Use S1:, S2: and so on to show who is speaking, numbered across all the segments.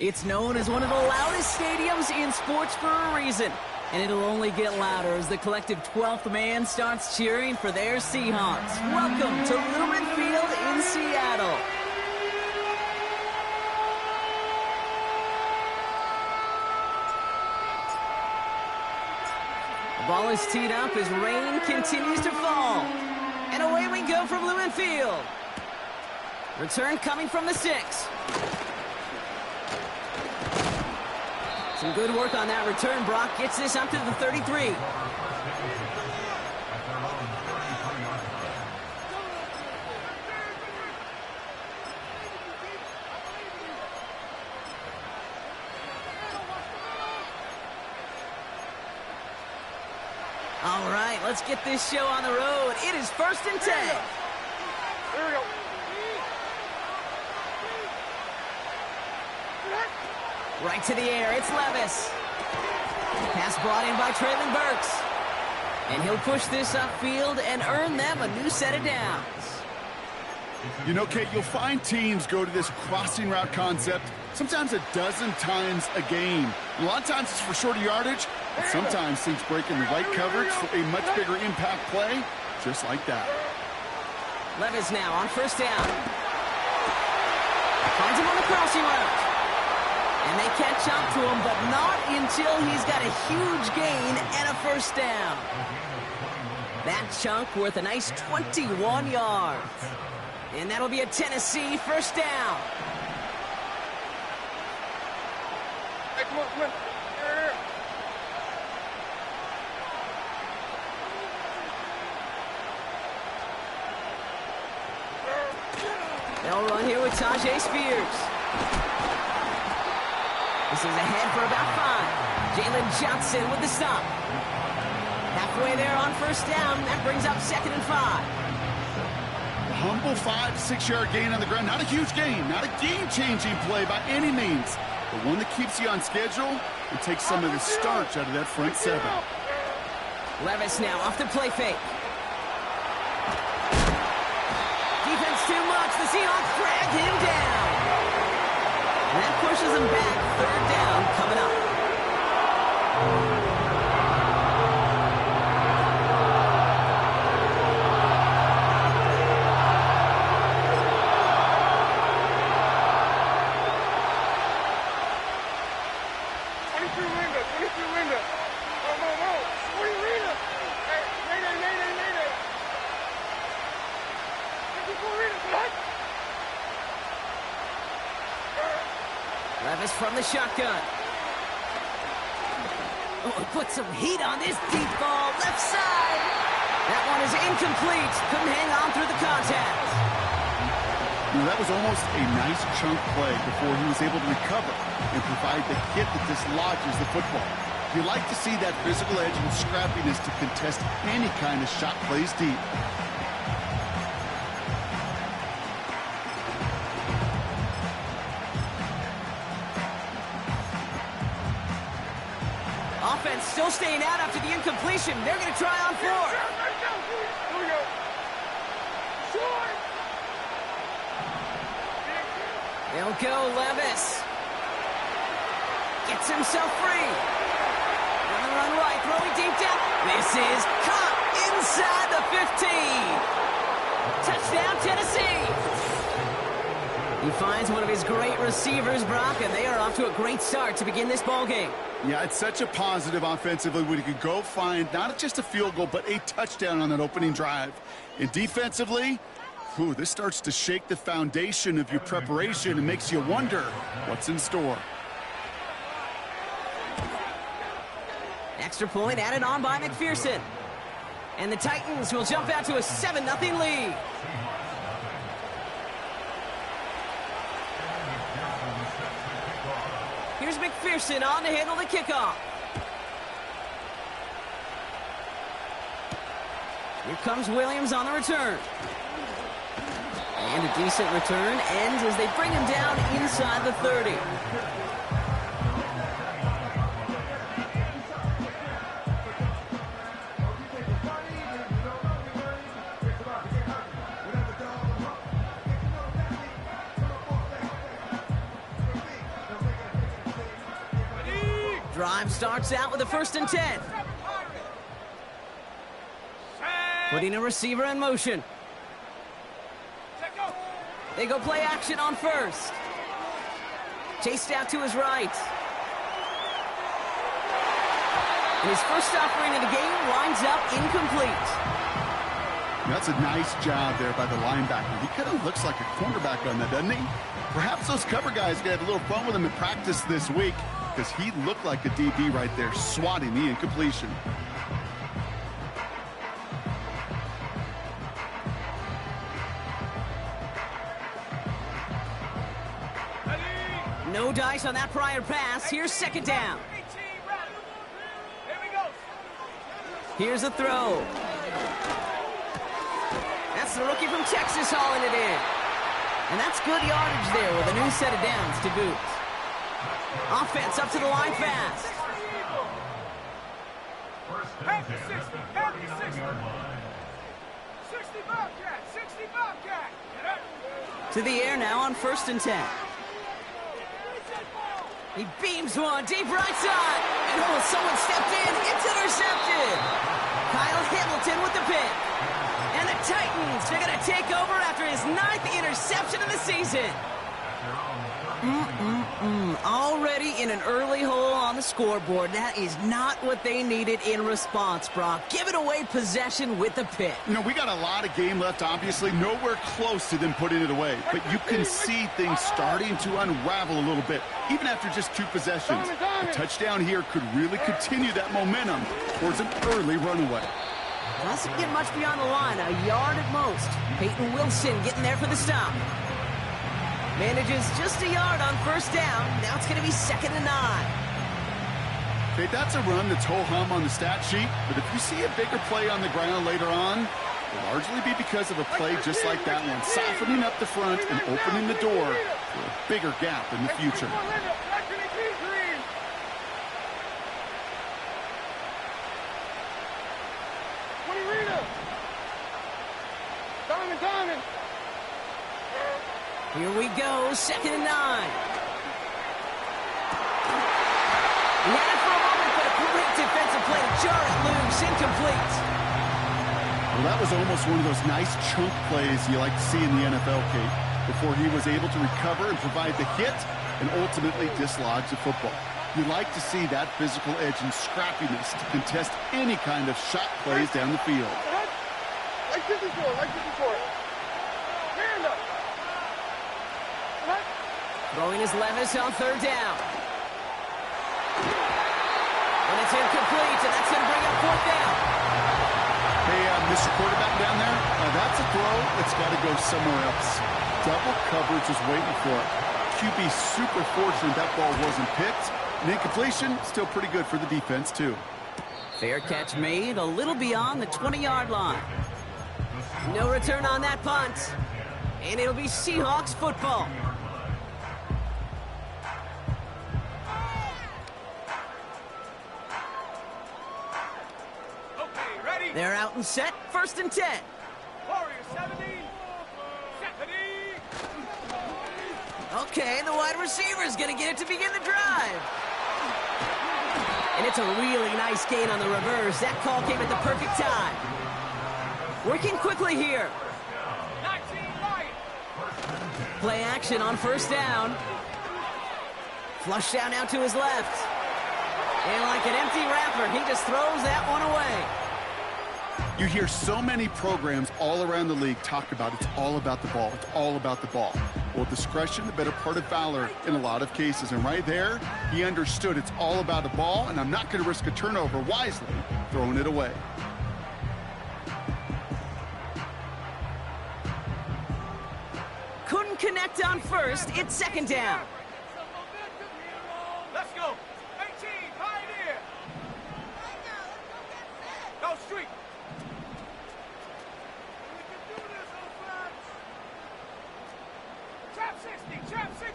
S1: It's known as one of the loudest stadiums in sports for a reason. And it'll only get louder as the collective 12th man starts cheering for their Seahawks. Welcome to Lumen Field in Seattle. The ball is teed up as rain continues to fall. And away we go from Lumen Field. Return coming from the 6. Some good work on that return. Brock gets this up to the 33. All right, let's get this show on the road. It is 1st and 10.
S2: Here we go.
S1: Right to the air, it's Levis. Pass brought in by Traylon Burks. And he'll push this upfield and earn them a new set of downs.
S3: You know, Kate, you'll find teams go to this crossing route concept sometimes a dozen times a game. A lot of times it's for shorter yardage, but sometimes teams break in the right coverage for a much bigger impact play, just like that.
S1: Levis now on 1st down. Finds him on the crossing route. And they catch up to him, but not until he's got a huge gain and a 1st down. That chunk worth a nice 21 yards. And that'll be a Tennessee 1st down.
S2: Hey, come on, come on. Here.
S1: They'll run here with Tajay Spears. This is ahead for about 5. Jalen Johnson with the stop. Halfway there on 1st down. That brings up 2nd and 5.
S3: A humble 5-6 yard gain on the ground. Not a huge gain. Not a game-changing play by any means. But one that keeps you on schedule and takes some of the starch out of that front 7.
S1: Levis now off the play fake. Defense too much. The Seahawks drag him down. And that pushes him back. 3rd down coming up. Levis from the shotgun. Oh, he put some heat on this deep ball. Left side. That one is incomplete. Couldn't hang on through the contact.
S3: You know, that was almost a nice chunk play before he was able to recover and provide the hit that dislodges the football. You like to see that physical edge and scrappiness to contest any kind of shot plays deep.
S1: Offense still staying out after the incompletion. They're going to try on 4. They'll go Levis. Gets himself free. Gonna run right, throwing deep down. This is caught inside the 15. Touchdown, Tennessee. He finds one of his great receivers, Brock, and they are off to a great start to begin this ball game.
S3: Yeah, it's such a positive offensively when you can go find not just a field goal, but a touchdown on that opening drive. And defensively, this starts to shake the foundation of your preparation and makes you wonder what's in store.
S1: Extra point added on by McPherson. And the Titans will jump out to a 7-0 lead. Here's McPherson on to handle the kickoff. Here comes Williams on the return. And a decent return ends as they bring him down inside the 30. Drive starts out with a 1st and 10. Putting a receiver in motion. They go play action on 1st. Chased out to his right. And his first offering of the game winds up incomplete.
S3: That's a nice job there by the linebacker. He kind of looks like a cornerback on that, doesn't he? Perhaps those cover guys got a little fun with him in practice this week because he looked like a DB right there, swatting the incompletion.
S1: No dice on that prior pass. Here's 2nd down. Here's a throw. That's the rookie from Texas hauling it in. And that's good yardage there with a new set of downs to boot. Offense up to the line fast. To the air now on 1st and 10. He beams one deep right side. And someone stepped in. It's intercepted. Kyle Hamilton with the pick. And the Titans are going to take over after his 9th interception of the season. Already in an early hole on the scoreboard. That is not what they needed in response, Brock. Giving away possession with the pick.
S3: You know, we got a lot of game left, obviously. Nowhere close to them putting it away. But you can see things starting to unravel a little bit, even after just 2 possessions. A touchdown here could really continue that momentum towards an early runaway.
S1: Doesn't get much beyond the line, a yard at most. Peyton Wilson getting there for the stop. Manages just a yard on 1st down. Now it's going to be 2nd and 9.
S3: Okay, that's a run that's ho-hum on the stat sheet, but if you see a bigger play on the ground later on, it'll largely be because of a play just like that one, softening up the front and opening the door for a bigger gap in the future.
S1: Here we go, 2nd and 9. He had it for a moment, but a great defensive play to jar it loose, incomplete.
S3: Well, that was almost one of those nice chunk plays you like to see in the NFL, Kate, before he was able to recover and provide the hit and ultimately dislodge the football. You like to see that physical edge and scrappiness to contest any kind of shot plays down the field.
S2: Like this before, like this before. Hand up.
S1: Throwing his Levis on 3rd down. And it's incomplete, and that's going to bring up 4th down.
S3: Hey, Mr. Quarterback down there, that's a throw that's got to go somewhere else. Double coverage is waiting for it. QB super fortunate that ball wasn't picked. And incompletion, still pretty good for the defense, too.
S1: Fair catch made, a little beyond the 20-yard line. No return on that punt. And it'll be Seahawks football. They're out and set, 1st and 10.
S2: Warrior 70.
S1: Okay, the wide receiver's going to get it to begin the drive. And it's a really nice gain on the reverse. That call came at the perfect time. Working quickly here. Play action on 1st down. Flush down now to his left. And like an empty wrapper, he just throws that one away.
S3: You hear so many programs all around the league talk about it's all about the ball. It's all about the ball. Well, discretion, the better part of valor in a lot of cases. And right there, he understood it's all about the ball, and I'm not going to risk a turnover wisely, throwing it away.
S1: Couldn't connect on 1st. It's 2nd down.
S2: Let's go. 18, pioneer. Go street. Trap 60, trap 60.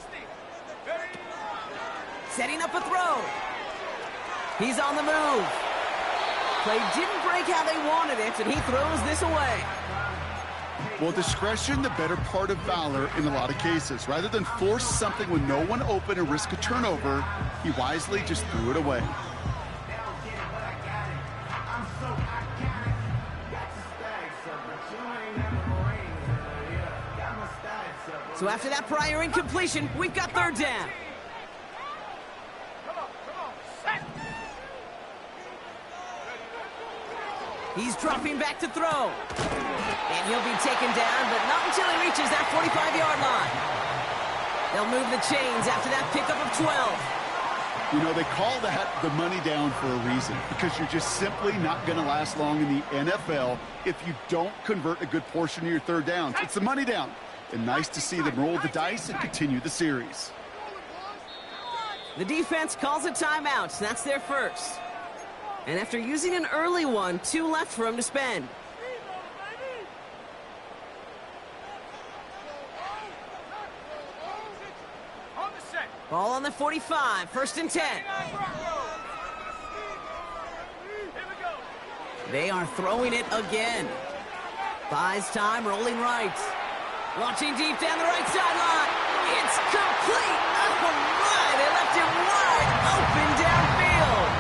S1: Setting up a throw. He's on the move. Play didn't break how they wanted it, and he throws this away.
S3: Well, discretion, the better part of valor in a lot of cases. Rather than force something with no one open and risk a turnover, he wisely just threw it away.
S1: So after that prior incompletion, we've got third down. He's dropping back to throw. And he'll be taken down, but not until he reaches that 45-yard line. They'll move the chains after that pickup of 12.
S3: You know, they call that the money down for a reason, because you're just simply not going to last long in the NFL if you don't convert a good portion of your third downs. It's the money down. And nice to see them roll the dice and continue the series.
S1: The defense calls a timeout. That's their first. And after using an early one, 2 left for him to spend. Ball on the 45, 1st and 10. They are throwing it again. Buys time, rolling right. Launching deep down the right sideline. It's complete. Oh my, they left him wide open downfield.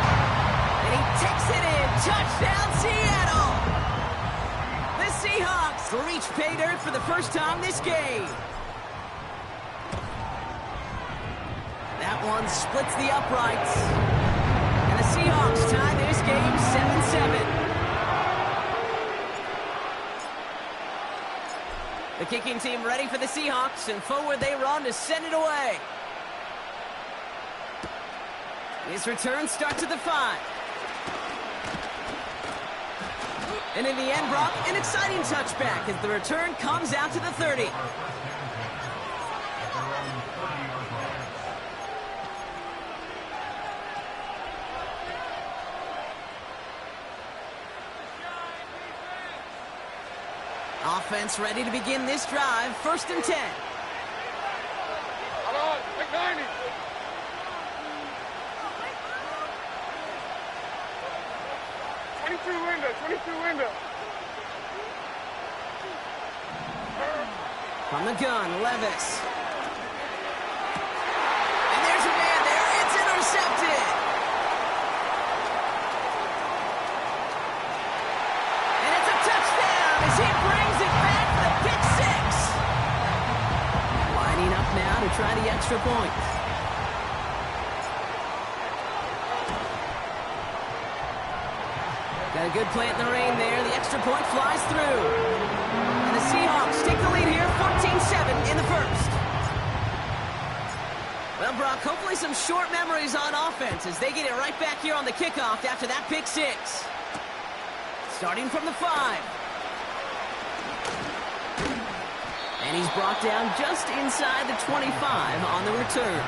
S1: And he takes it in. Touchdown, Seattle. The Seahawks reach pay dirt for the first time this game. That one splits the uprights. And the Seahawks tie this game 7-7. The kicking team ready for the Seahawks, and forward they run to send it away. His return starts at the 5. And in the end, Brock, an exciting touchback as the return comes out to the 30. Offense ready to begin this drive. 1st and 10.
S2: Hold on, big 90. Window.
S1: From the gun, Levis. And there's a man there. It's intercepted. And it's a touchdown as he brings it back for the pick 6. Lining up now to try the extra point. Got a good plant in the rain there. The extra point flies through. And the Seahawks take the lead here, 14-7 in the first. Well, Brock, hopefully some short memories on offense as they get it right back here on the kickoff after that pick 6. Starting from the 5. And he's brought down just inside the 25 on the return.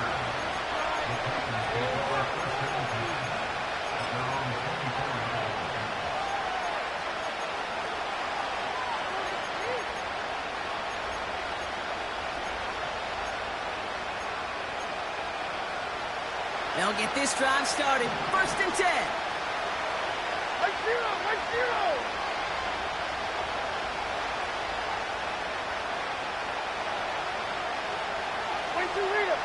S1: They'll get this drive started. 1st and 10.
S2: Right zero. Wait, two leader.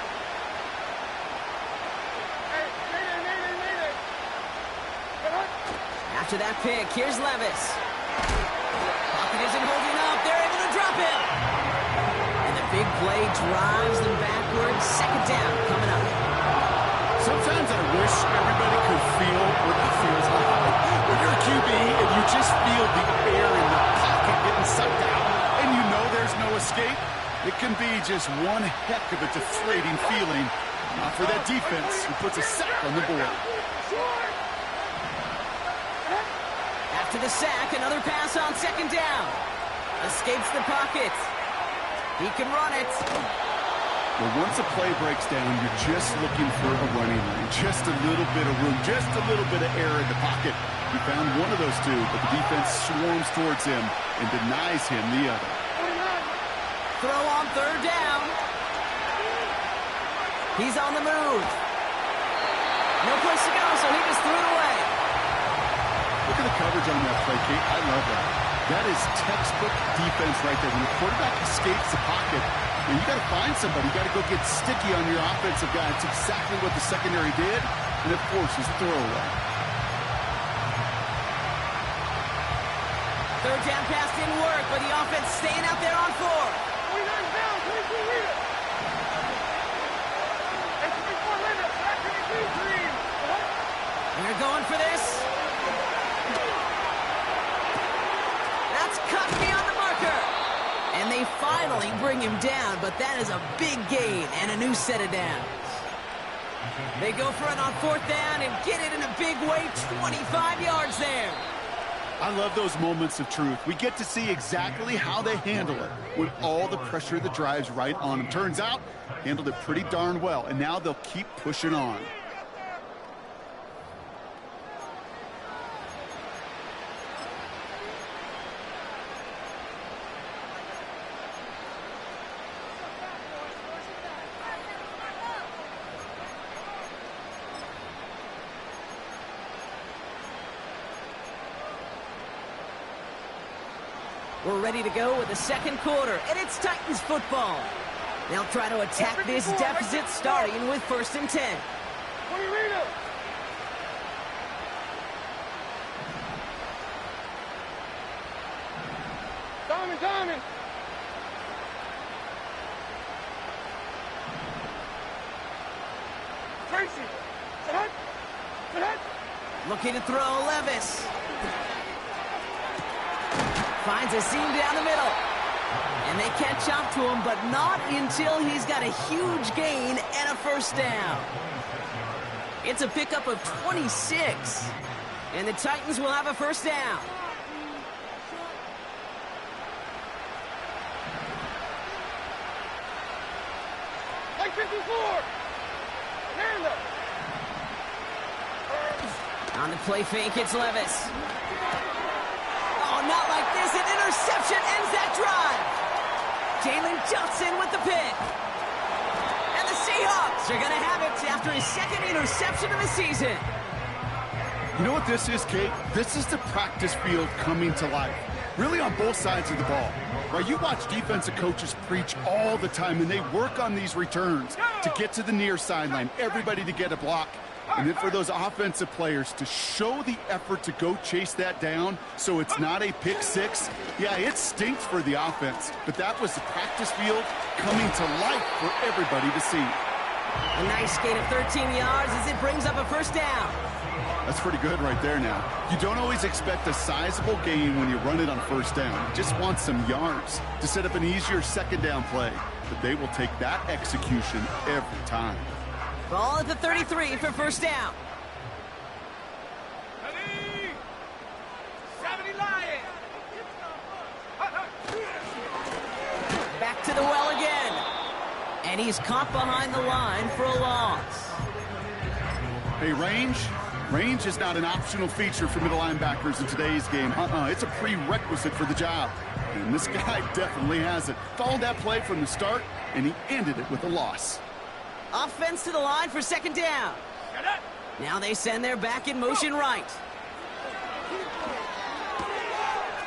S2: Hey, Mayday.
S1: After that pick, here's Levis. Pocket isn't holding up. They're able to drop him. And the big play drives them backwards. 2nd down coming up.
S3: Sometimes I wish everybody could feel what that feels like. When you're a QB and you just feel the air in the pocket getting sucked out and you know there's no escape, it can be just one heck of a deflating feeling. Not for that defense who puts a sack on the board.
S1: After the sack, another pass on 2nd down. Escapes the pocket. He can run it.
S3: Well, once a play breaks down, you're just looking for a running lane. Just a little bit of room, just a little bit of air in the pocket. He found one of those two, but the defense swarms towards him and denies him the other.
S1: Throw on 3rd down. He's on the move. No place to go, so he just threw it away.
S3: Look at the coverage on that play, Kate. I love that. That is textbook defense right there. When the quarterback escapes the pocket, and you got to find somebody. You got to go get sticky on your offensive guy. It's exactly what the secondary did, and it forces throwaway.
S1: Third down pass didn't work, but the offense staying out there on 4th.
S2: 29 down, 22 leader. And 24 Linda, back to the green.
S1: They're going for this. That's cut beyond the marker. And they finally bring him down, but that is a big gain and a new set of downs. They go for it on 4th down and get it in a big way, 25 yards there.
S3: I love those moments of truth. We get to see exactly how they handle it when all the pressure that drives right on them. Turns out, handled it pretty darn well, and now they'll keep pushing on.
S1: We're ready to go with the second quarter, and it's Titans football. They'll try to attack this deficit, starting with 1st and 10.
S2: 20 Reno. Diamond. Tracy. Sit up.
S1: Looking to throw, Levis. Finds a seam down the middle. And they catch up to him, but not until he's got a huge gain and a 1st down. It's a pickup of 26. And the Titans will have a 1st down.
S2: Like 54. Hand up.
S1: On the play fake, it's Levis. Oh, not like this. An interception ends that drive. Jalen Johnson with the pick. And the Seahawks are going to have it after his 2nd interception of the season.
S3: You know what this is, Kate? This is the practice field coming to life. Really on both sides of the ball. Right, you watch defensive coaches preach all the time, and they work on these returns to get to the near sideline, everybody to get a block. And then for those offensive players to show the effort to go chase that down so it's not a pick 6, yeah, it stinks for the offense. But that was the practice field coming to life for everybody to see.
S1: A nice gain of 13 yards as it brings up a 1st down.
S3: That's pretty good right there now. You don't always expect a sizable gain when you run it on 1st down. You just want some yards to set up an easier 2nd down play. But they will take that execution every time.
S1: Ball at the 33 for 1st down.
S2: 70 Lions.
S1: Back to the well again. And he's caught behind the line for a loss.
S3: Hey, range is not an optional feature for middle linebackers in today's game. It's a prerequisite for the job. And this guy definitely has it. Followed that play from the start, and he ended it with a loss.
S1: Offense to the line for 2nd down. Now they send their back in motion right.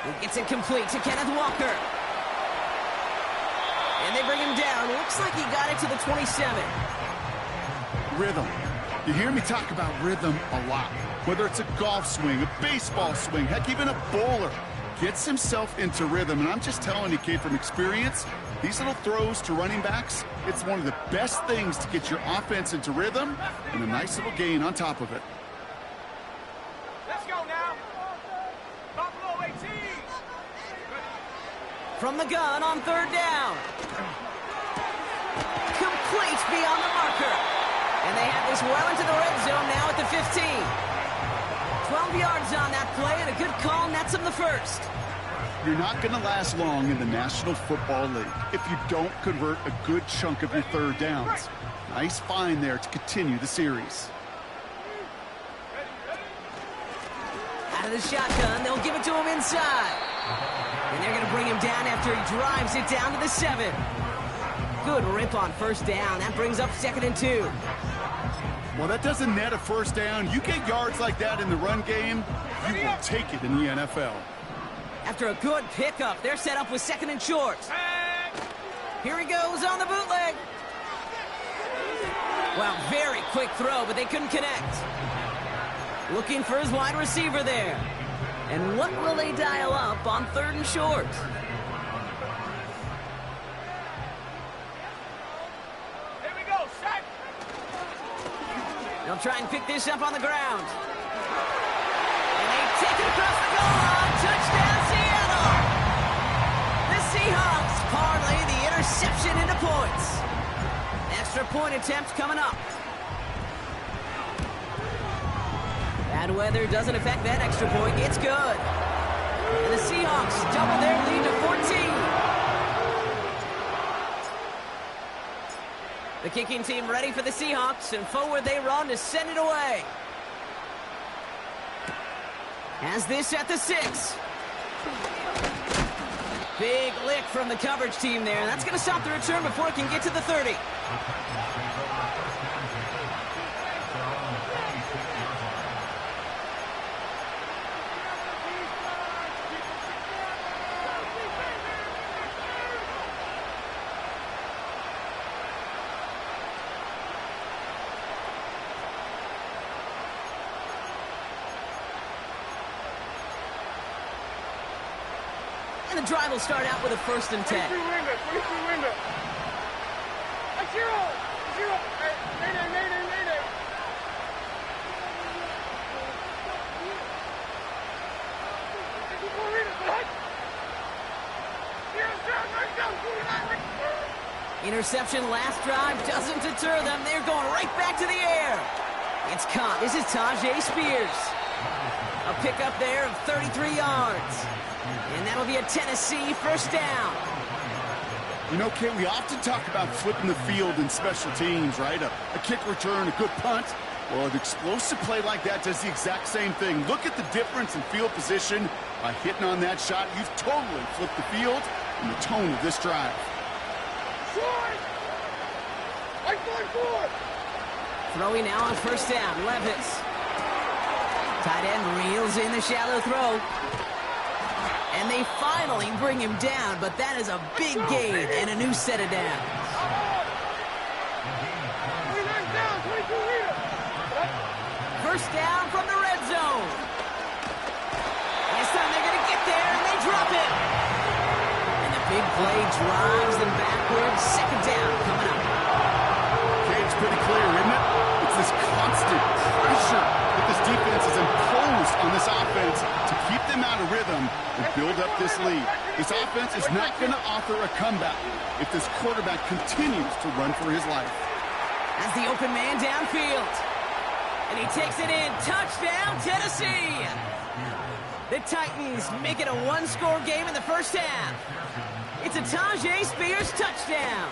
S1: It gets it complete to Kenneth Walker. And they bring him down. Looks like he got it to the 27.
S3: Rhythm. You hear me talk about rhythm a lot. Whether it's a golf swing, a baseball swing, heck, even a bowler gets himself into rhythm. And I'm just telling you, kid, from experience, these little throws to running backs, it's one of the best things to get your offense into rhythm and a nice little gain on top of it.
S2: Let's go now. Buffalo 18.
S1: From the gun on 3rd down. Complete beyond the marker. And they have this well into the red zone now at the 15. 12 yards on that play, and a good call nets him the 1st.
S3: You're not going to last long in the National Football League if you don't convert a good chunk of your 3rd downs. Nice find there to continue the series.
S1: Out of the shotgun, they'll give it to him inside. And they're going to bring him down after he drives it down to the 7. Good rip on 1st down. That brings up 2nd and 2.
S3: Well, that doesn't net a 1st down. You get yards like that in the run game, you will take it in the NFL.
S1: After a good pickup, they're set up with 2nd and short. Here he goes on the bootleg. Well, very quick throw, but they couldn't connect. Looking for his wide receiver there. And what will they dial up on 3rd and short?
S2: Here we go, set.
S1: They'll try and pick this up on the ground. And they take it across the goal line. Touchdown, Seattle! The Seahawks parlay the interception into points. Extra point attempt coming up. Bad weather doesn't affect that extra point. It's good. And the Seahawks double their lead to 14. The kicking team ready for the Seahawks, and forward they run to send it away. Has this at the 6. Big lick from the coverage team there. That's going to stop the return before it can get to the 30. And the drive will start out with a 1st and 10.
S2: 23 window. A 0. Hey, mayday.
S1: Interception last drive doesn't deter them. They're going right back to the air. It's caught. This is Tajay Spears. A pickup there of 33 yards. And that'll be a Tennessee 1st down.
S3: You know, Kate, we often talk about flipping the field in special teams, right? A kick return, a good punt. Well, an explosive play like that does the exact same thing. Look at the difference in field position. By hitting on that shot, you've totally flipped the field and the tone of this drive.
S1: Throwing now on 1st down, Levis. Tight end reels in the shallow throw. And they finally bring him down, but that is a big gain and a new set of downs. 1st down from the red zone. This time they're going to get there, and they drop it. And the big play drives them backwards. 2nd down coming up.
S3: Okay, it's pretty clear, isn't it? It's this constant pressure that this defense has imposed on this offense to keep them out of rhythm and build up this lead. This offense is not going to offer a comeback if this quarterback continues to run for his life.
S1: As the open man downfield. And he takes it in. Touchdown, Tennessee! The Titans make it a 1-score game in the 1st half. It's a Tajay Spears touchdown.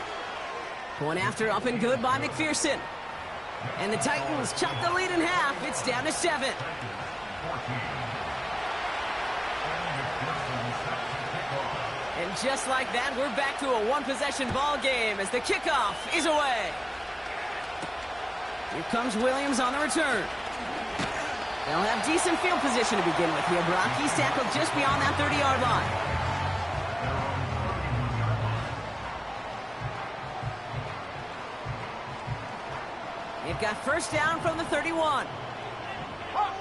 S1: Point after up and good by McPherson. And the Titans chop the lead in half. It's down to 7. And just like that, we're back to a 1-possession ball game as the kickoff is away. Here comes Williams on the return. They'll have decent field position to begin with here, Brock. He's tackled just beyond that 30-yard line. They've got 1st down from the 31.
S2: Hawk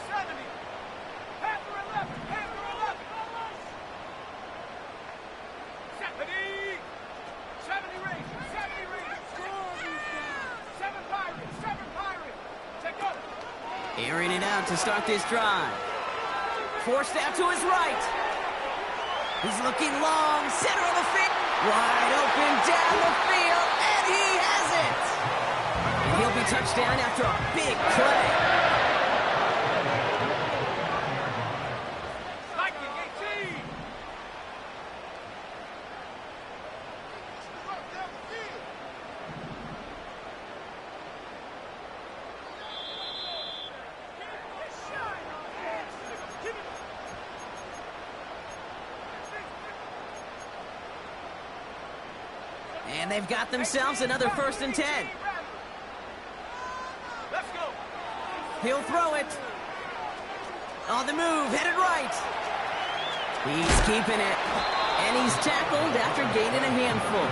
S2: 70. Panther 11. 70 Raiders. 7 Pirates. Take over.
S1: Airing it out to start this drive. Forced out to his right. He's looking long. Center of the field. Wide open down the field. And he has it. And he'll be touchdown after a big play. And they've got themselves another 1st and 10.
S2: Let's go.
S1: He'll throw it. On the move, headed right. He's keeping it. And he's tackled after gaining a handful.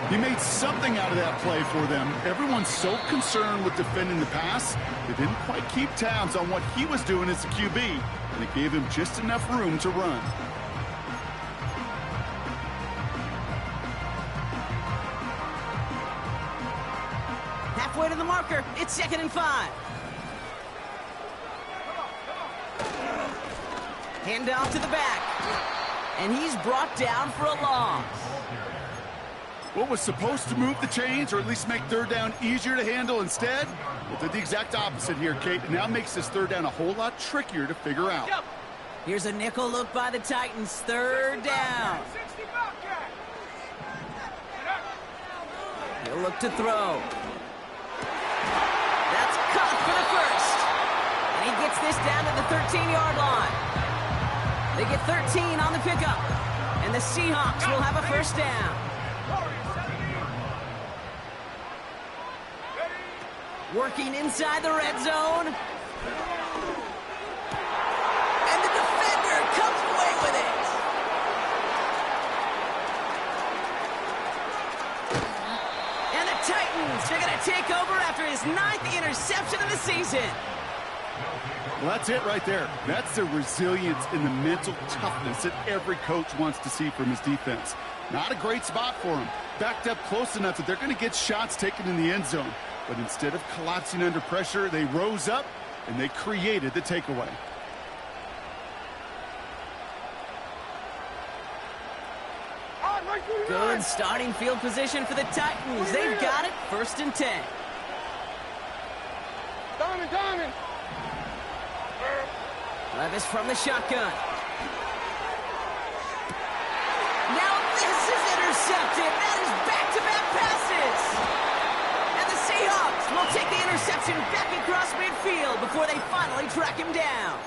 S3: He made something out of that play for them. Everyone's so concerned with defending the pass, they didn't quite keep tabs on what he was doing as a QB, and it gave him just enough room to run.
S1: Halfway to the marker, it's 2nd and 5. Handoff to the back. And he's brought down for a loss.
S3: What was supposed to move the chains, or at least make 3rd down easier to handle instead? Well, did the exact opposite here, Kate. It now makes this 3rd down a whole lot trickier to figure out.
S1: Here's a nickel look by the Titans. 3rd down. He'll look to throw. That's caught for the first. And he gets this down to the 13-yard line. They get 13 on the pickup. And the Seahawks will have a 1st down. Working inside the red zone. And the defender comes away with it. And the Titans are going to take over after his 9th interception of the season.
S3: Well, that's it right there. That's the resilience and the mental toughness that every coach wants to see from his defense. Not a great spot for him. Backed up close enough that they're going to get shots taken in the end zone. But instead of collapsing under pressure, they rose up and they created the takeaway.
S1: Good starting field position for the Titans. They've got it. 1st and 10.
S2: Diamond.
S1: Levis from the shotgun. Now this is intercepted. That is back-to-back passes. And the Seahawks will take the interception back across midfield before they finally track him down.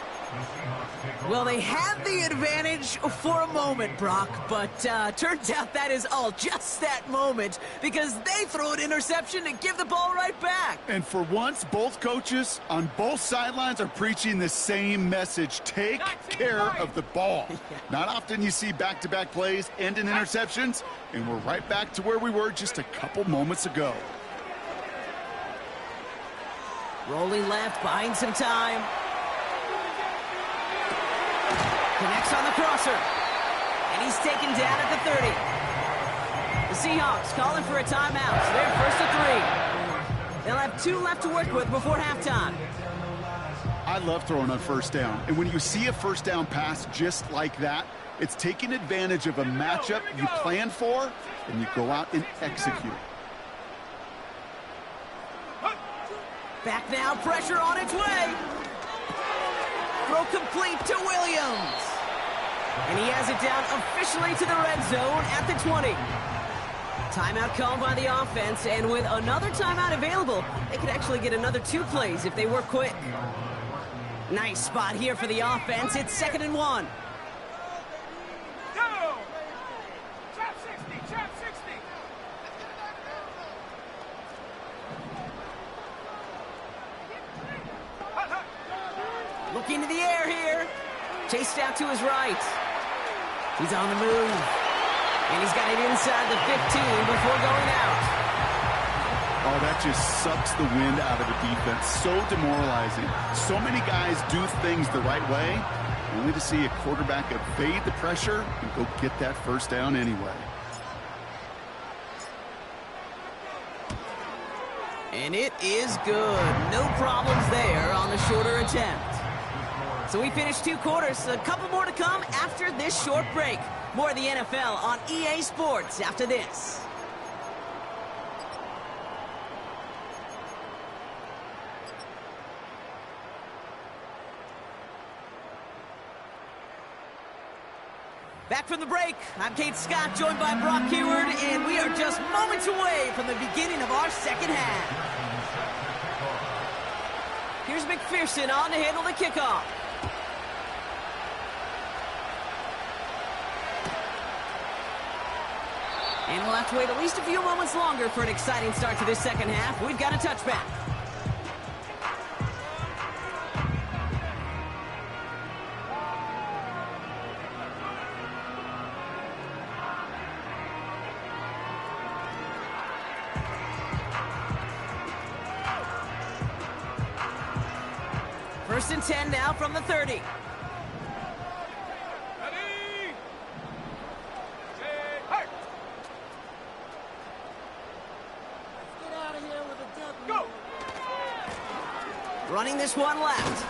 S1: Well, they had the advantage for a moment, Brock, but turns out that is all just that moment because they throw an interception to give the ball right back.
S3: And for once, both coaches on both sidelines are preaching the same message. Take care of the ball. Not often you see back-to-back plays end in interceptions, and we're right back to where we were just a couple moments ago.
S1: Rolling left, buying some time. Connects on the crosser. And he's taken down at the 30. The Seahawks calling for a timeout. So they're 1st and 3. They'll have 2 left to work with before halftime.
S3: I love throwing on 1st down. And when you see a 1st down pass just like that, it's taking advantage of a matchup you planned for, and you go out and execute.
S1: Back now, pressure on its way. Throw complete to Williams. And he has it down officially to the red zone at the 20. Timeout called by the offense, and with another timeout available, they could actually get another 2 plays if they work quick. Nice spot here for the offense. It's 2nd and 1. Looking to the air here. Chased out to his right. He's on the move. And he's got it inside the 15 before going out.
S3: Oh, that just sucks the wind out of the defense. So demoralizing. So many guys do things the right way, only to see a quarterback evade the pressure and go get that 1st down anyway.
S1: And it is good. No problems there on the shorter attempt. So we finished 2 quarters. A couple more to come after this short break. More of the NFL on EA Sports after this. Back from the break, I'm Kate Scott, joined by Brock Hayward, and we are just moments away from the beginning of our 2nd half. Here's McPherson on to handle the kickoff. And we'll have to wait at least a few moments longer for an exciting start to this 2nd half. We've got a touchback. First and 10 now from the 30. Running this one left.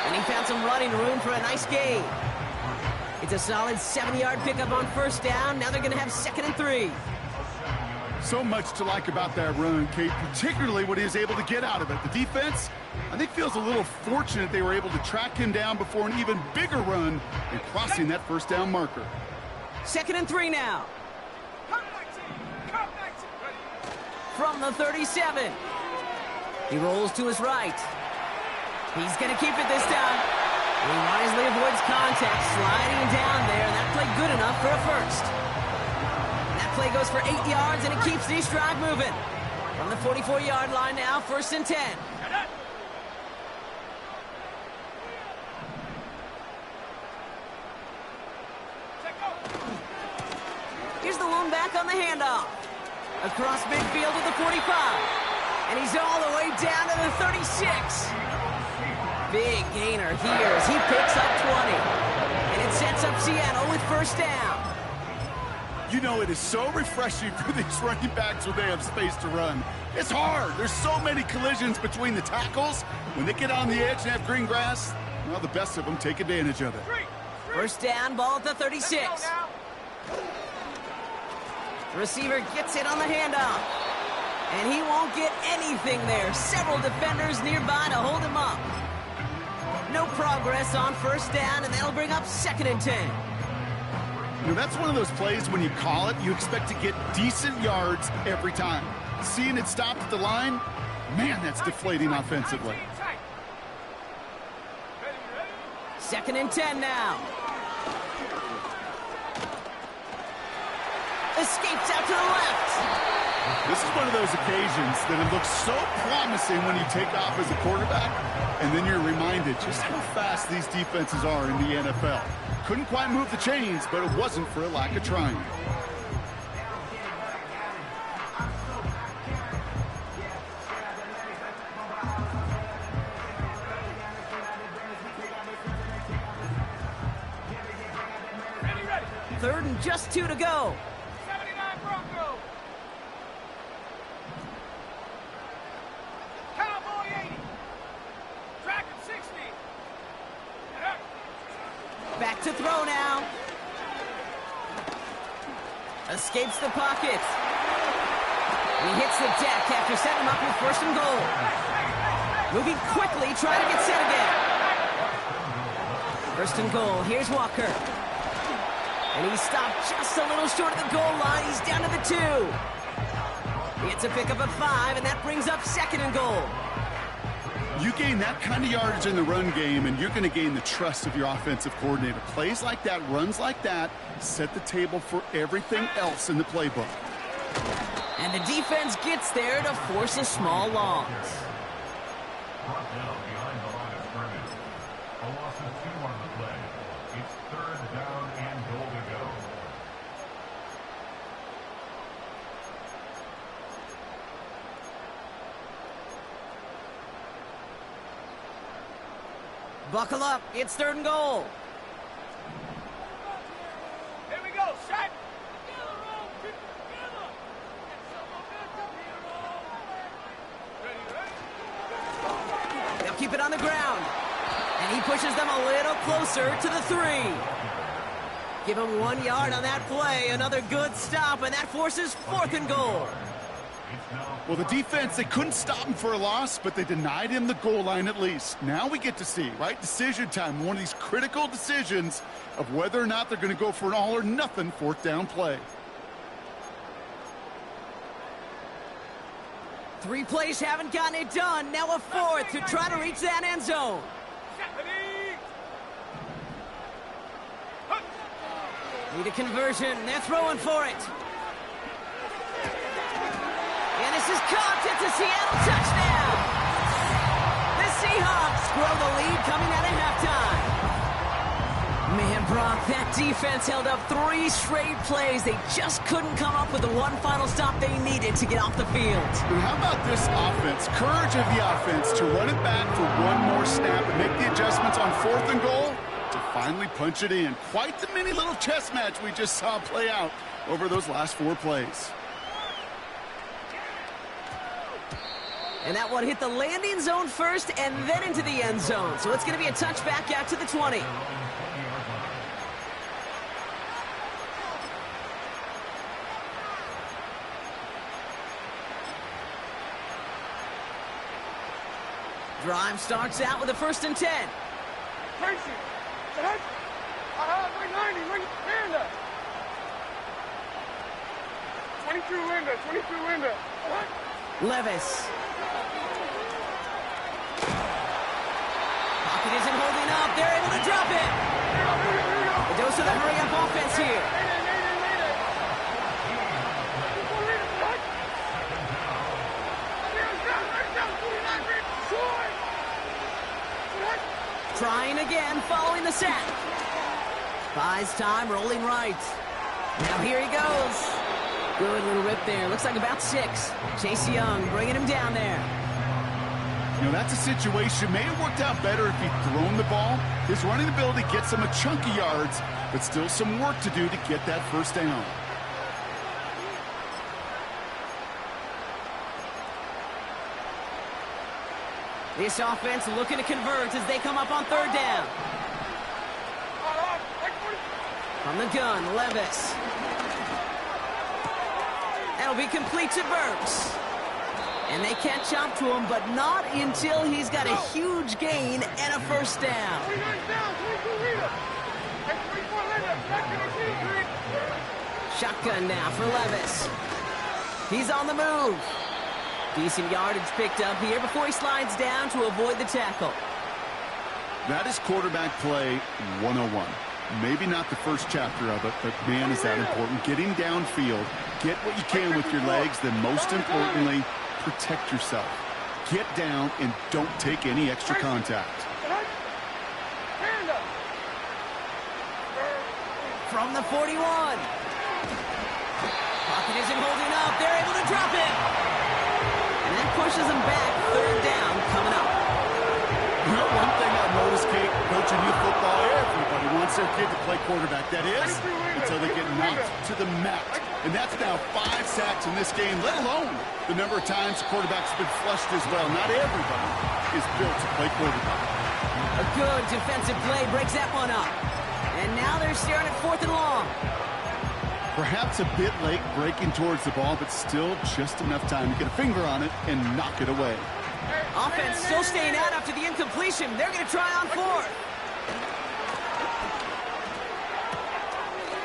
S1: And he found some running room for a nice gain. It's a solid 7-yard pickup on first down. Now they're going to have 2nd and 3.
S3: So much to like about that run, Kate, particularly what he was able to get out of it. The defense, I think, feels a little fortunate they were able to track him down before an even bigger run and crossing that first down marker.
S1: 2nd and 3 now. From the 37. He rolls to his right. He's going to keep it this time. He wisely avoids contact, sliding down there, and that played good enough for a first. That play goes for 8 yards, and it keeps this drive moving. From the 44-yard line now, 1st and 10. Here's the lone back on the handoff. Across midfield to the 45. And he's all the way down to the 36. Big gainer here as he picks up 20. And it sets up Seattle with first down.
S3: You know, it is so refreshing for these running backs when they have space to run. It's hard. There's so many collisions between the tackles. When they get on the edge and have green grass, well, the best of them take advantage of it.
S1: First down, ball at the 36. The receiver gets it on the handoff. And he won't get anything there. Several defenders nearby to hold him up. No progress on first down, and that'll bring up 2nd and 10.
S3: You know, that's one of those plays when you call it, you expect to get decent yards every time. Seeing it stopped at the line, man, that's deflating offensively.
S1: 2nd and 10 now. Escapes out to the left.
S3: This is one of those occasions that it looks so promising when you take off as a quarterback, and then you're reminded just how fast these defenses are in the NFL. Couldn't quite move the chains, but it wasn't for a lack of trying.
S1: Third and just 2 to go. Back to throw now. Escapes the pocket. He hits the deck after setting him up with 1st and goal. Moving quickly, trying to get set again. 1st and goal. Here's Walker. And he stopped just a little short of the goal line. He's down to the 2. He gets a pickup of 5, and that brings up 2nd and goal.
S3: You gain that kind of yardage in the run game, and you're going to gain the trust of your offensive coordinator. Plays like that, runs like that, set the table for everything else in the playbook.
S1: And the defense gets there to force a small loss.
S4: Brought down behind the line of scrimmage. A loss of 2 on the play. It's 3rd down and goal to go.
S1: Buckle up. It's 3rd and goal.
S2: Here we go, shot.
S1: They'll keep it on the ground. And he pushes them a little closer to the 3. Give him 1 yard on that play. Another good stop, and that forces 4th and goal.
S3: Well, the defense, they couldn't stop him for a loss, but they denied him the goal line at least. Now we get to see, right? Decision time, one of these critical decisions of whether or not they're going to go for an all-or-nothing 4th down play.
S1: 3 plays haven't gotten it done. Now a 4th to try to reach that end zone. Need a conversion. They're throwing for it. And this is caught. It's a Seattle touchdown. The Seahawks grow the lead coming out of halftime. Man, Brock, that defense held up 3 straight plays. They just couldn't come up with the one final stop they needed to get off the field.
S3: And how about this offense? Courage of the offense to run it back for one more snap and make the adjustments on 4th and goal to finally punch it in. Quite the mini little chess match we just saw play out over those last 4 plays.
S1: And that one hit the landing zone first and then into the end zone. So it's going to be a touchback out to the 20. Drive starts out with a 1st and 10.
S2: Tracy, right 90, right Linda. 22 Linda.
S1: Levis. Pocket isn't holding up. They're able to drop it. A dose of the hurry-up offense here. Trying again, following the sack. Buys time, rolling right. Now here he goes. Good little rip there. Looks like about 6. Chase Young bringing him down there.
S3: You know, that's a situation. May have worked out better if he'd thrown the ball. His running ability gets him a chunk of yards, but still some work to do to get that 1st down.
S1: This offense looking to convert as they come up on 3rd down. From the gun, Levis. That'll be complete to Burks. And they catch up to him, but not until he's got a huge gain and a 1st down. Shotgun now for Levis. He's on the move. Decent yardage picked up here before he slides down to avoid the tackle.
S3: That is quarterback play 101. Maybe not the first chapter of it, but man, is that important. Getting downfield, get what you can with your legs, then most importantly, protect yourself. Get down and don't take any extra contact.
S1: From the 41. Pocket isn't holding up. They're able to drop it. And that pushes them back. 3rd down coming up.
S3: You know, one thing I've noticed, Kate, coaching youth football, everybody wants their kid to play quarterback. That is, until they get knocked to the mat. And that's now 5 sacks in this game, let alone the number of times the quarterback's been flushed as well. Not everybody is built to play quarterback.
S1: A good defensive play breaks that one up. And now they're staring at 4th and long.
S3: Perhaps a bit late breaking towards the ball, but still just enough time to get a finger on it and knock it away.
S1: Offense still staying out after the incompletion. They're going to try on 4th.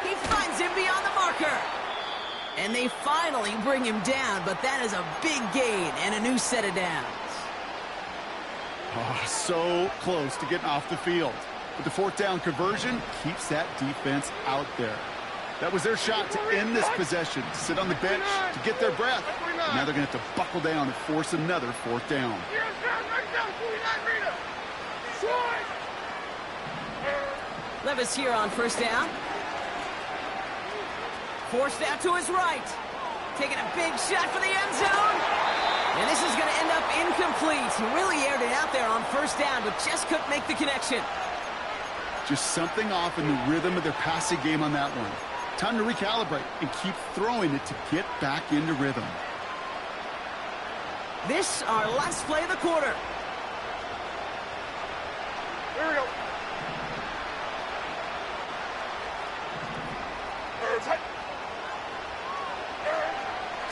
S1: He finds him beyond the marker. And they finally bring him down, but that is a big gain and a new set of downs.
S3: Oh, so close to getting off the field. But the 4th down conversion keeps that defense out there. That was their shot to end this possession, to sit on the bench, to get their breath. And now they're going to have to buckle down and force another 4th down.
S1: Levis here on 1st down. Forced out to his right. Taking a big shot for the end zone. And this is going to end up incomplete. He really aired it out there on 1st down, but just couldn't make the connection.
S3: Just something off in the rhythm of their passing game on that one. Time to recalibrate and keep throwing it to get back into rhythm.
S1: This our last play of the quarter.
S2: Here we go.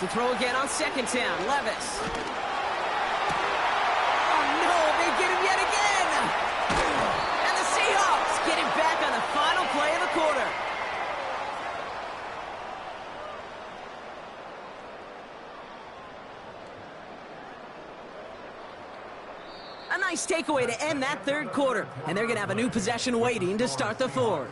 S1: To throw again on 2nd down, Levis. Oh no, they get him yet again! And the Seahawks get him back on the final play of the quarter. A nice takeaway to end that 3rd quarter. And they're going to have a new possession waiting to start the 4th.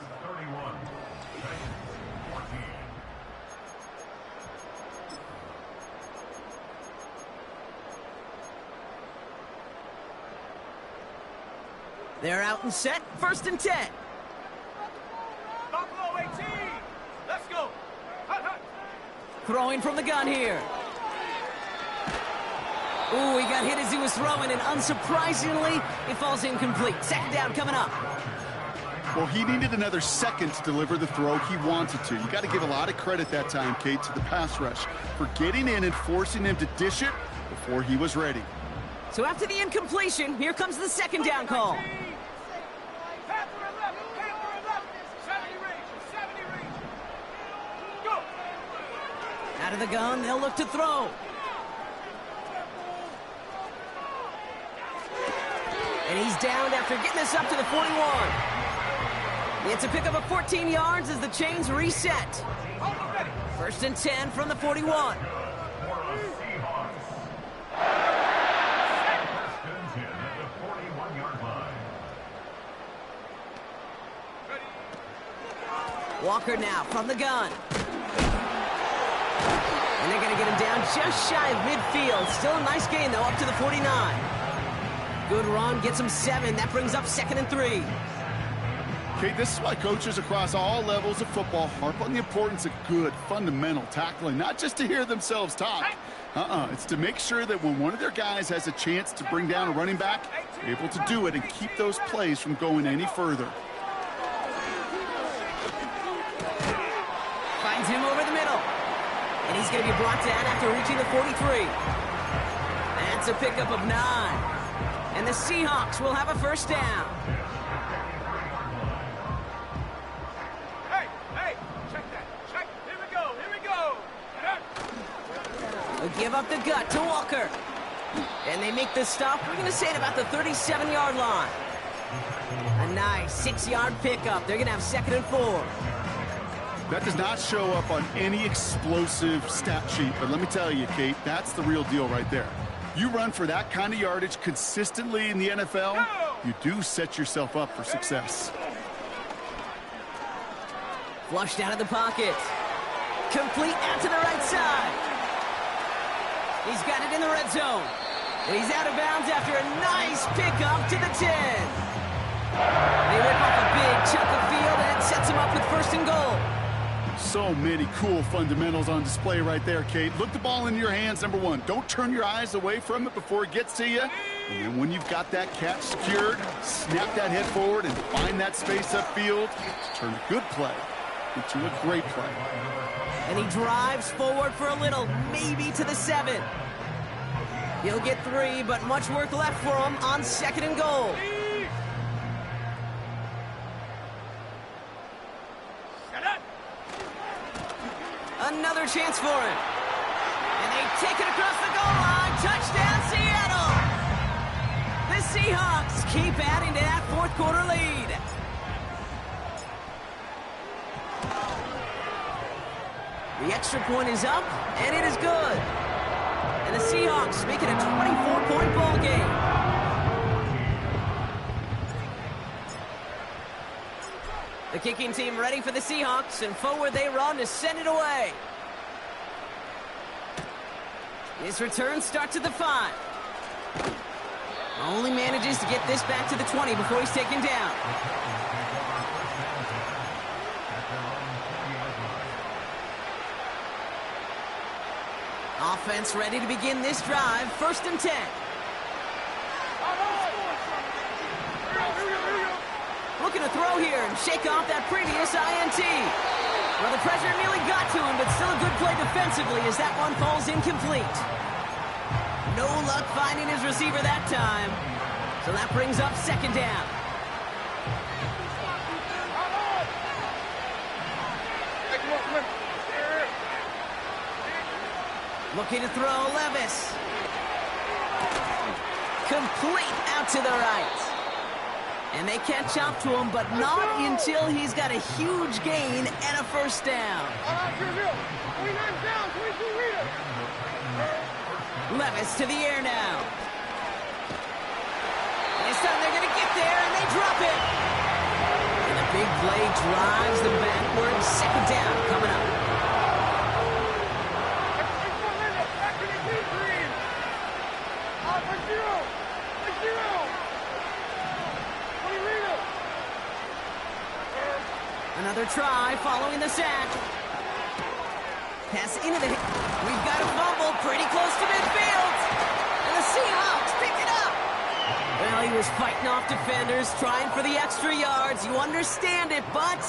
S1: They're out and set, 1st and 10. Throwing from the gun here. Ooh, he got hit as he was throwing, and unsurprisingly, it falls incomplete. Second down coming up.
S3: Well, he needed another second to deliver the throw he wanted to. You got to give a lot of credit that time, Kate, to the pass rush for getting in and forcing him to dish it before he was ready.
S1: So after the incompletion, here comes the second down call. Out of the gun, they'll look to throw. And he's downed after getting this up to the 41. It's a pickup of 14 yards as the chains reset. First and 10 from the 41. Walker now from the gun. And they're going to get him down just shy of midfield. Still a nice gain, though, up to the 49. Good run, gets him 7. That brings up 2nd and 3.
S3: Okay, this is why coaches across all levels of football harp on the importance of good, fundamental tackling, not just to hear themselves talk. It's to make sure that when one of their guys has a chance to bring down a running back, they're able to do it and keep those plays from going any further.
S1: Finds him over the middle. And he's going to be brought down after reaching the 43. That's a pickup of 9. And the Seahawks will have a first down.
S2: Hey, check that. Check. Here we go.
S1: They'll give up the gut to Walker. And they make the stop, we're going to say, at about the 37-yard line. A nice 6-yard pickup. They're going to have 2nd and 4.
S3: That does not show up on any explosive stat sheet, but let me tell you, Kate, that's the real deal right there. You run for that kind of yardage consistently in the NFL, you do set yourself up for success.
S1: Flushed out of the pocket. Complete out to the right side. He's got it in the red zone. And he's out of bounds after a nice pickup to the 10. They rip off a big chunk of field, and it sets him up with 1st and goal.
S3: So many cool fundamentals on display right there, Kate. Look the ball into your hands, number 1. Don't turn your eyes away from it before it gets to you. And then when you've got that catch secured, snap that head forward and find that space upfield to turn a good play into a great play.
S1: And he drives forward for a little, maybe to the 7. He'll get 3, but much work left for him on 2nd and goal. Another chance for him. And they take it across the goal line. Touchdown, Seattle! The Seahawks keep adding to that 4th quarter lead. The extra point is up, and it is good. And the Seahawks make it a 24-point ball game. The kicking team ready for the Seahawks, and forward they run to send it away. His return starts at the 5. Only manages to get this back to the 20 before he's taken down. Offense ready to begin this drive. 1st and 10. Looking to throw here and shake off that previous INT. Well, the pressure nearly got to him, but still a good play defensively as that one falls incomplete. No luck finding his receiver that time. So that brings up 2nd down. Looking to throw, Levis. Complete out to the right. And they catch up to him, but not until he's got a huge gain and a first down. Levis to the air now. This time they're going to get there, and they drop it. And a big play drives them backwards. 2nd down coming up. Another try following the sack. Pass into the... We've got a fumble pretty close to midfield. And the Seahawks pick it up. Well, he was fighting off defenders, trying for the extra yards. You understand it, but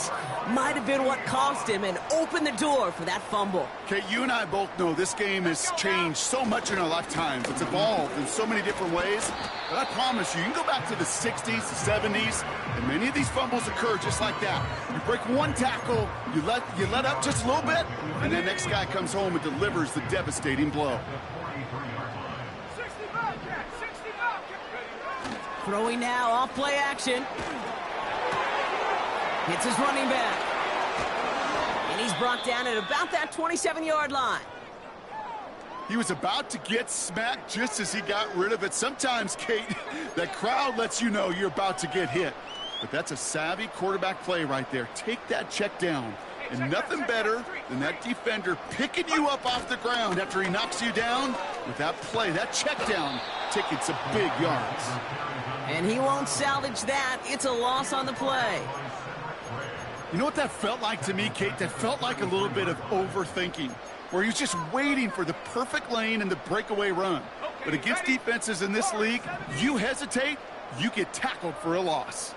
S1: might have been what cost him and opened the door for that fumble.
S3: Okay, you and I both know this game has changed so much in our lifetimes. It's evolved in so many different ways. But I promise you, you can go back to the 60s, the 70s, and many of these fumbles occur just like that. You break one tackle, you let up just a little bit, and the next guy comes home and delivers the devastating blow.
S1: Throwing now, off play action. Hits his running back. And he's brought down at about that 27-yard line.
S3: He was about to get smacked just as he got rid of it. Sometimes, Kate, that crowd lets you know you're about to get hit. But that's a savvy quarterback play right there. Take that check down. And nothing better than that defender picking you up off the ground after he knocks you down with that play, that check down, taking some big yards.
S1: And he won't salvage that. It's a loss on the play.
S3: You know what that felt like to me, Kate? That felt like a little bit of overthinking, where he was just waiting for the perfect lane and the breakaway run. But against defenses in this league, you hesitate, you get tackled for a loss.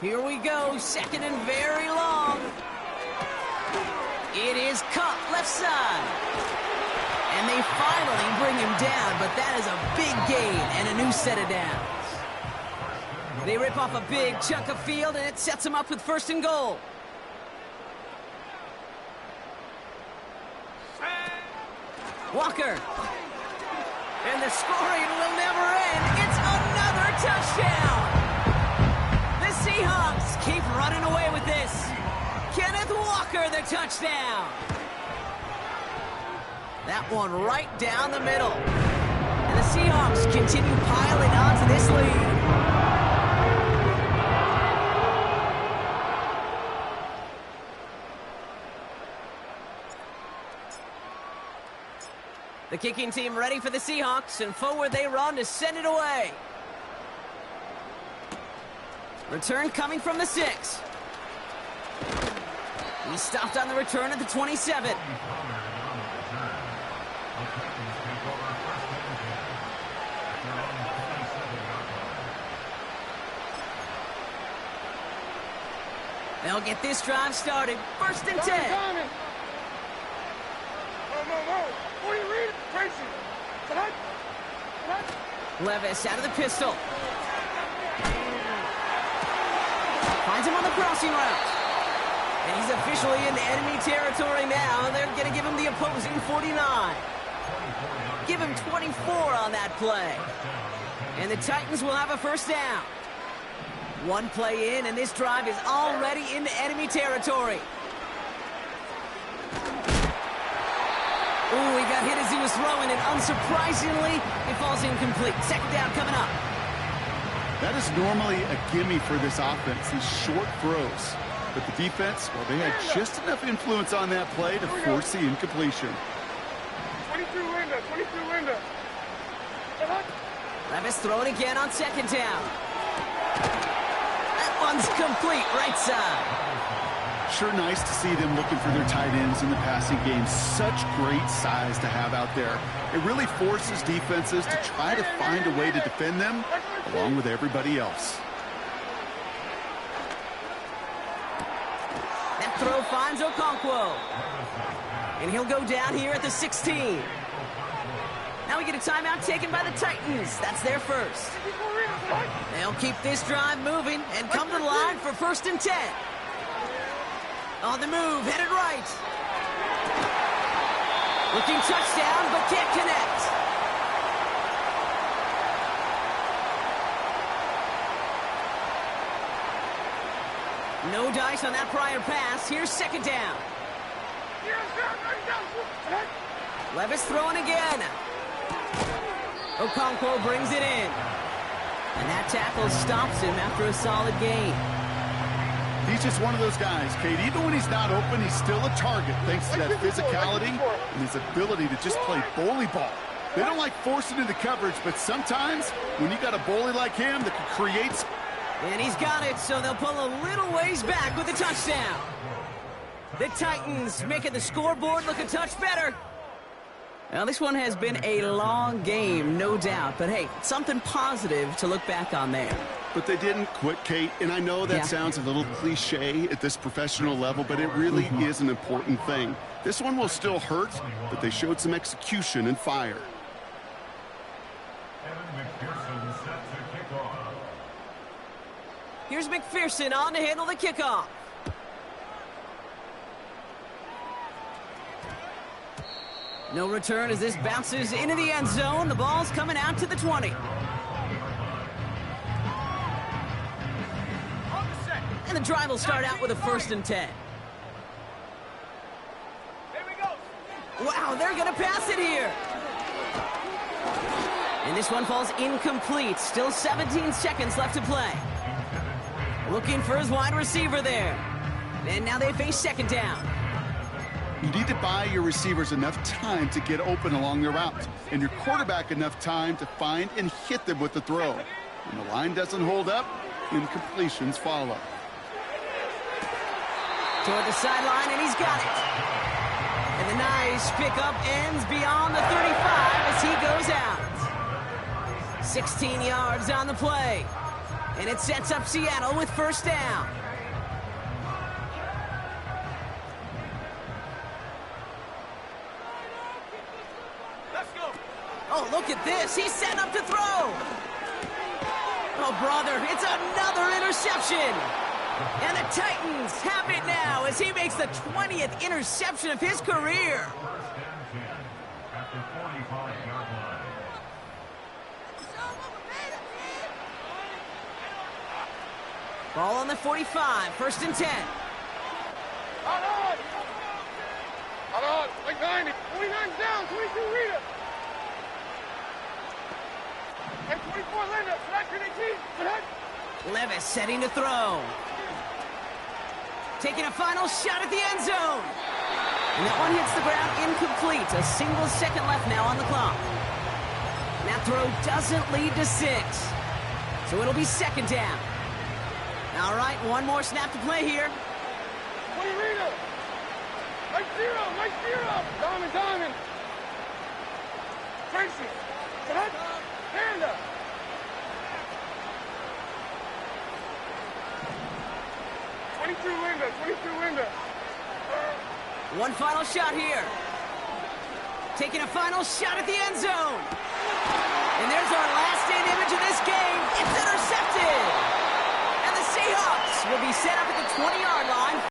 S1: Here we go, second and very long. It is Cup, left side. And they finally bring him down, but that is a big gain and a new set of downs. They rip off a big chunk of field, and it sets them up with first and goal. Walker. And the scoring will never end. It's another touchdown. The Seahawks keep running away with this. Kenneth Walker, the touchdown. That one right down the middle. And the Seahawks continue piling on to this lead. The kicking team ready for the Seahawks, and forward they run to send it away. Return coming from the 6. He stopped on the return at the 27. They'll get this drive started. First and 10. Levis out of the pistol. Finds him on the crossing route. And he's officially in enemy territory now. They're going to give him the opposing 49. Give him 24 on that play. And the Titans will have a first down. One play in, and this drive is already into enemy territory. Ooh, he got hit as he was throwing, and unsurprisingly, it falls incomplete. Second down coming up.
S3: That is normally a gimme for this offense, these short throws. But the defense, well, they had just enough influence on that play to force the incompletion.
S2: 22 Linda.
S1: Levis throwing again on second down. That one's complete, right side.
S3: Sure nice to see them looking for their tight ends in the passing game. Such great size to have out there. It really forces defenses to try to find a way to defend them along with everybody else.
S1: That throw finds Okonkwo. And he'll go down here at the 16. Now we get a timeout taken by the Titans. That's their first. They'll keep this drive moving and come to the line for first and 10. On the move, headed right. Looking touchdown, but can't connect. No dice on that prior pass. Here's second down. Levis throwing again. Okonkwo brings it in. And that tackle stops him after a solid gain.
S3: He's just one of those guys, Kate. Even when he's not open, he's still a target thanks to that physicality and his ability to just play bully ball. They don't like forcing into coverage, but sometimes when you got a bully like him that can create...
S1: And he's got it, so they'll pull a little ways back with a touchdown. The Titans making the scoreboard look a touch better. Now, this one has been a long game, no doubt. But, hey, something positive to look back on there.
S3: But they didn't quit, Kate, and I know that sounds a little cliche at this professional level, but it really is an important thing. This one will still hurt, but they showed some execution and fire.
S1: Here's McPherson on to handle the kickoff. No return as this bounces into the end zone. The ball's coming out to the 20. And the drive will start out with a 1st and 10. Wow, they're going to pass it here. And this one falls incomplete. Still 17 seconds left to play. Looking for his wide receiver there. And now they face 2nd down.
S3: You need to buy your receivers enough time to get open along their route, and your quarterback enough time to find and hit them with the throw. When the line doesn't hold up, incompletions follow.
S1: Toward the sideline, and he's got it. And the nice pickup ends beyond the 35 as he goes out. 16 yards on the play. And it sets up Seattle with 1st down. Oh, look at this. He's set up to throw. Oh, brother, it's another interception. And the Titans have it now as he makes the 20th interception of his career. Ball on the 45, 1st and 10.
S2: Hold on, like 90. 29 down, 22 Rita. And 24 Linda,
S1: Levis setting to throw. Taking a final shot at the end zone. And that one hits the ground incomplete. A single second left now on the clock. And that throw doesn't lead to 6. So it'll be 2nd down. All right, one more snap to play here.
S2: 20 Rita. Mike zero. Diamond. Tracy. Panda. Linda.
S1: One final shot here. Taking a final shot at the end zone.